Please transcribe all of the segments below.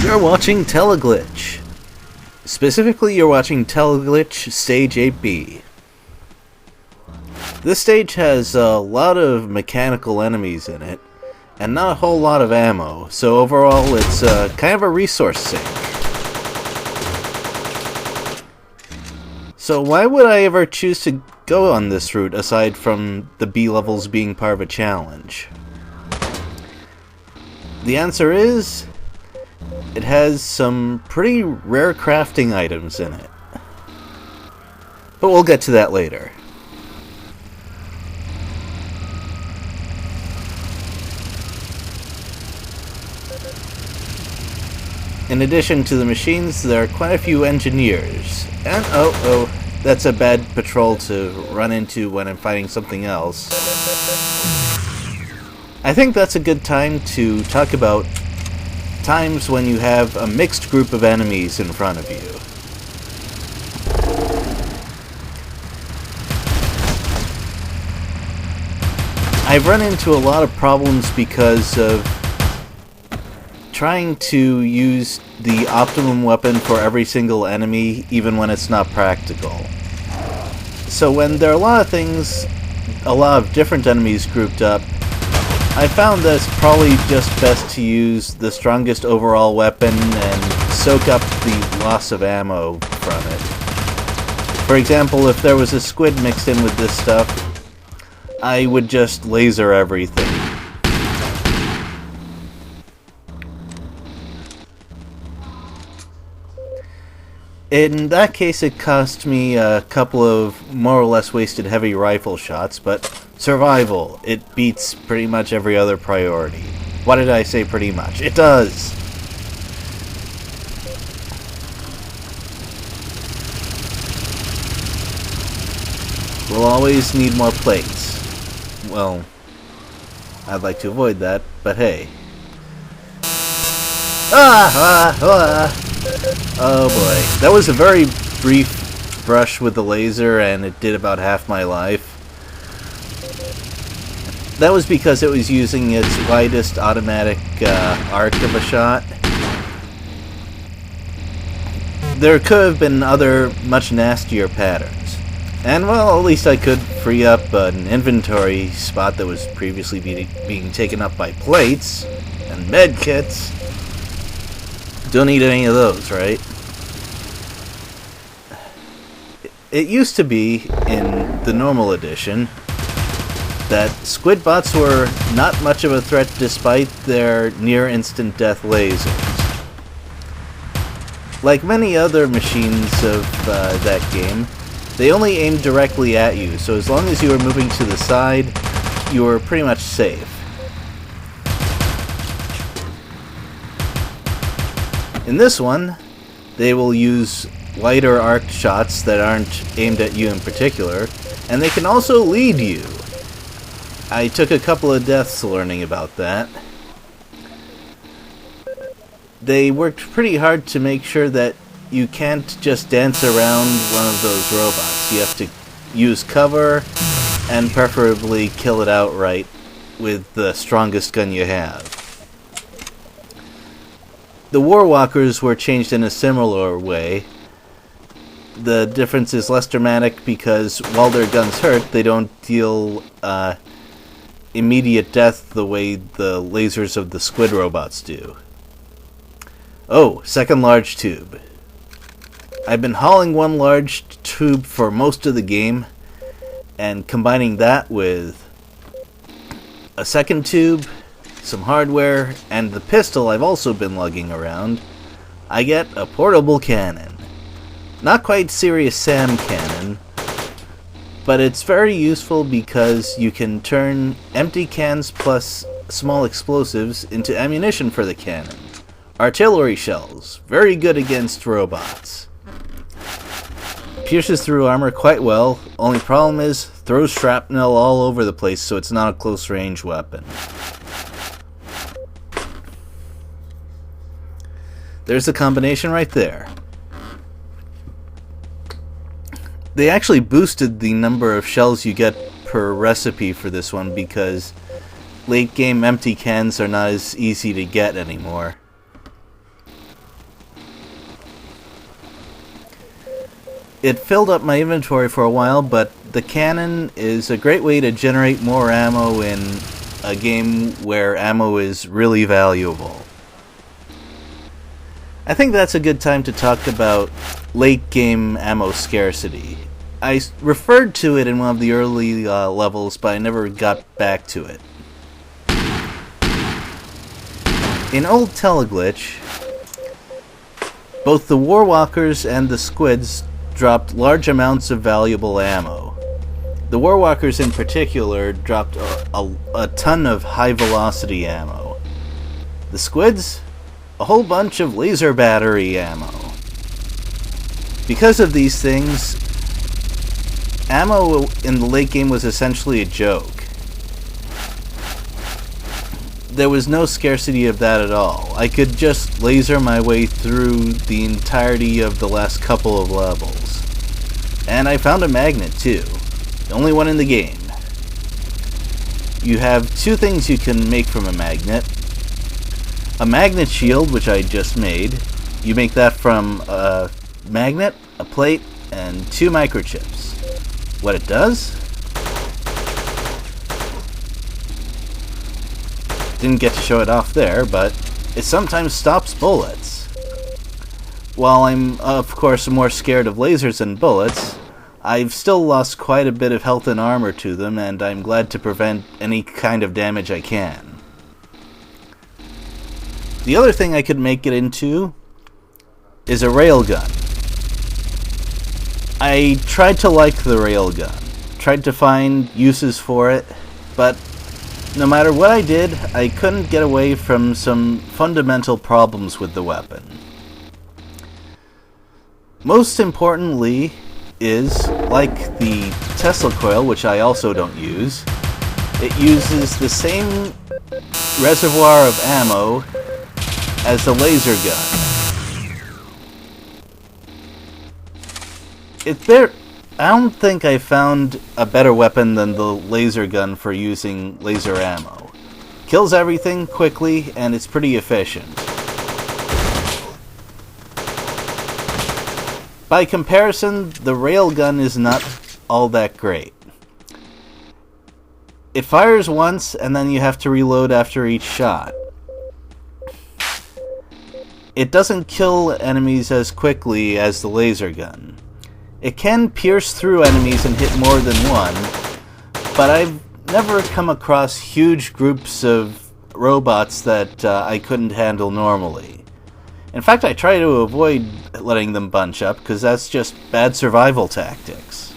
You're watching Teleglitch. Specifically, you're watching Teleglitch Stage 8B. This stage has a lot of mechanical enemies in it, and not a whole lot of ammo, so overall it's kind of a resource sink. So why would I ever choose to go on this route aside from the B levels being part of a challenge? The answer is, it has some pretty rare crafting items in it. But we'll get to that later. In addition to the machines, there are quite a few engineers. And that's a bad patrol to run into when I'm fighting something else. I think that's a good time to talk about times when you have a mixed group of enemies in front of you. I've run into a lot of problems because of trying to use the optimum weapon for every single enemy, even when it's not practical. So when there are a lot of different enemies grouped up, I found that it's probably just best to use the strongest overall weapon and soak up the loss of ammo from it. For example, if there was a squid mixed in with this stuff, I would just laser everything. In that case, it cost me a couple of more or less wasted heavy rifle shots, but survival, it beats pretty much every other priority. Why did I say pretty much? It does! We'll always need more plates. Well, I'd like to avoid that, but hey. Oh boy, that was a very brief brush with the laser and it did about half my life. That was because it was using its widest automatic arc of a shot. There could have been other much nastier patterns. And well, at least I could free up an inventory spot that was previously being taken up by plates and medkits. Don't need any of those, right? It used to be, in the normal edition, that squid bots were not much of a threat despite their near-instant death lasers. Like many other machines of that game, they only aimed directly at you, so as long as you were moving to the side, you were pretty much safe. In this one, they will use lighter arced shots that aren't aimed at you in particular, and they can also lead you. I took a couple of deaths learning about that. They worked pretty hard to make sure that you can't just dance around one of those robots. You have to use cover, and preferably kill it outright with the strongest gun you have. The Warwalkers were changed in a similar way. The difference is less dramatic because while their guns hurt, they don't deal immediate death the way the lasers of the squid robots do. Oh, second large tube. I've been hauling one large tube for most of the game, and combining that with a second tube, some hardware, and the pistol I've also been lugging around, I get a portable cannon. Not quite Serious Sam cannon, but it's very useful because you can turn empty cans plus small explosives into ammunition for the cannon. Artillery shells, very good against robots. Pierces through armor quite well, only problem is throws shrapnel all over the place, so it's not a close range weapon. There's the combination right there. They actually boosted the number of shells you get per recipe for this one because late game empty cans are not as easy to get anymore. It filled up my inventory for a while, but the cannon is a great way to generate more ammo in a game where ammo is really valuable. I think that's a good time to talk about late game ammo scarcity. I referred to it in one of the early levels, but I never got back to it. In old Teleglitch, both the Warwalkers and the Squids dropped large amounts of valuable ammo. The Warwalkers in particular dropped a ton of high-velocity ammo. The Squids, a whole bunch of laser battery ammo. Because of these things, ammo in the late game was essentially a joke. There was no scarcity of that at all. I could just laser my way through the entirety of the last couple of levels. And I found a magnet too. The only one in the game. You have two things you can make from a magnet. A magnet shield, which I just made. You make that from a magnet, a plate, and 2 microchips. What it does? Didn't get to show it off there, but it sometimes stops bullets. While I'm, of course, more scared of lasers than bullets, I've still lost quite a bit of health and armor to them, and I'm glad to prevent any kind of damage I can. The other thing I could make it into is a railgun. I tried to like the railgun, tried to find uses for it, but no matter what I did, I couldn't get away from some fundamental problems with the weapon. Most importantly is, like the Tesla coil, which I also don't use, it uses the same reservoir of ammo as the laser gun. I don't think I found a better weapon than the laser gun for using laser ammo. Kills everything quickly, and it's pretty efficient. By comparison, the railgun is not all that great. It fires once, and then you have to reload after each shot. It doesn't kill enemies as quickly as the laser gun. It can pierce through enemies and hit more than one, but I've never come across huge groups of robots that I couldn't handle normally. In fact, I try to avoid letting them bunch up, because that's just bad survival tactics.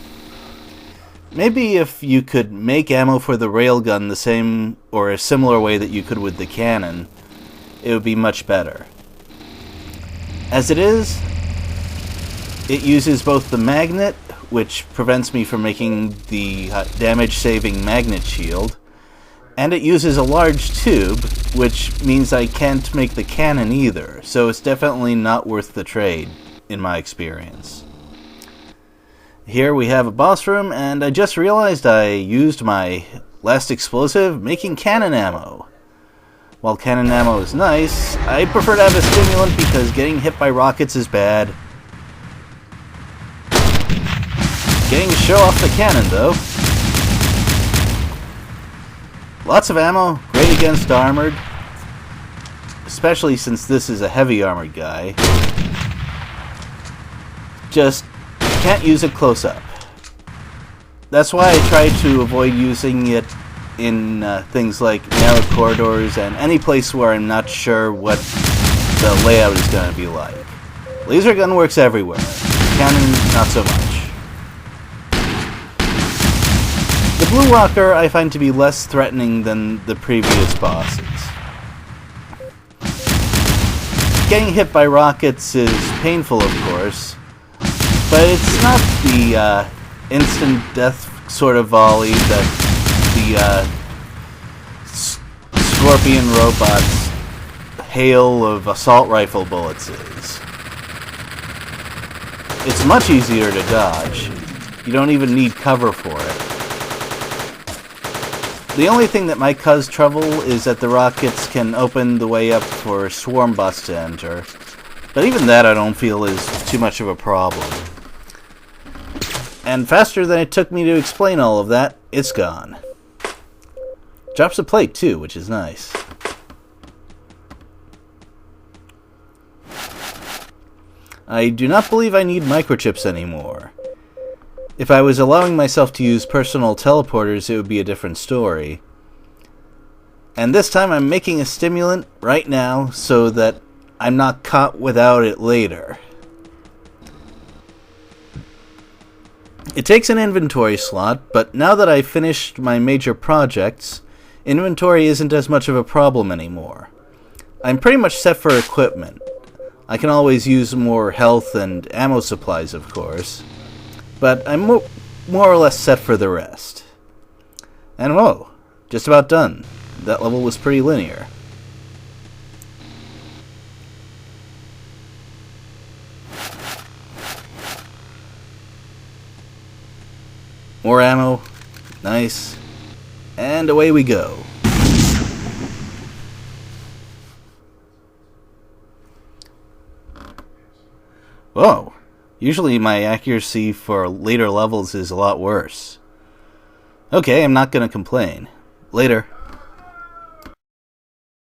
Maybe if you could make ammo for the railgun the same or a similar way that you could with the cannon, it would be much better. As it is, it uses both the magnet, which prevents me from making the damage-saving magnet shield, and it uses a large tube, which means I can't make the cannon either, so it's definitely not worth the trade, in my experience. Here we have a boss room, and I just realized I used my last explosive making cannon ammo. While cannon ammo is nice, I prefer to have a stimulant because getting hit by rockets is bad. Getting to show off the cannon, though. Lots of ammo, great against armored, especially since this is a heavy armored guy. Just can't use it close up. That's why I try to avoid using it in things like narrow corridors and any place where I'm not sure what the layout is going to be like. Laser gun works everywhere. Cannon, not so much. The Blue Walker I find to be less threatening than the previous bosses. Getting hit by rockets is painful, of course, but it's not the instant death sort of volley that the Scorpion robot's hail of assault rifle bullets is. It's much easier to dodge. You don't even need cover for it. The only thing that might cause trouble is that the rockets can open the way up for swarm bots to enter. But even that I don't feel is too much of a problem. And faster than it took me to explain all of that, it's gone. Drops a plate too, which is nice. I do not believe I need microchips anymore. If I was allowing myself to use personal teleporters, it would be a different story. And this time I'm making a stimulant right now so that I'm not caught without it later. It takes an inventory slot, but now that I've finished my major projects, inventory isn't as much of a problem anymore. I'm pretty much set for equipment. I can always use more health and ammo supplies, of course, but I'm more or less set for the rest. And whoa, just about done. That level was pretty linear. More ammo. Nice. And away we go. Whoa. Usually my accuracy for later levels is a lot worse. Okay, I'm not gonna complain. Later.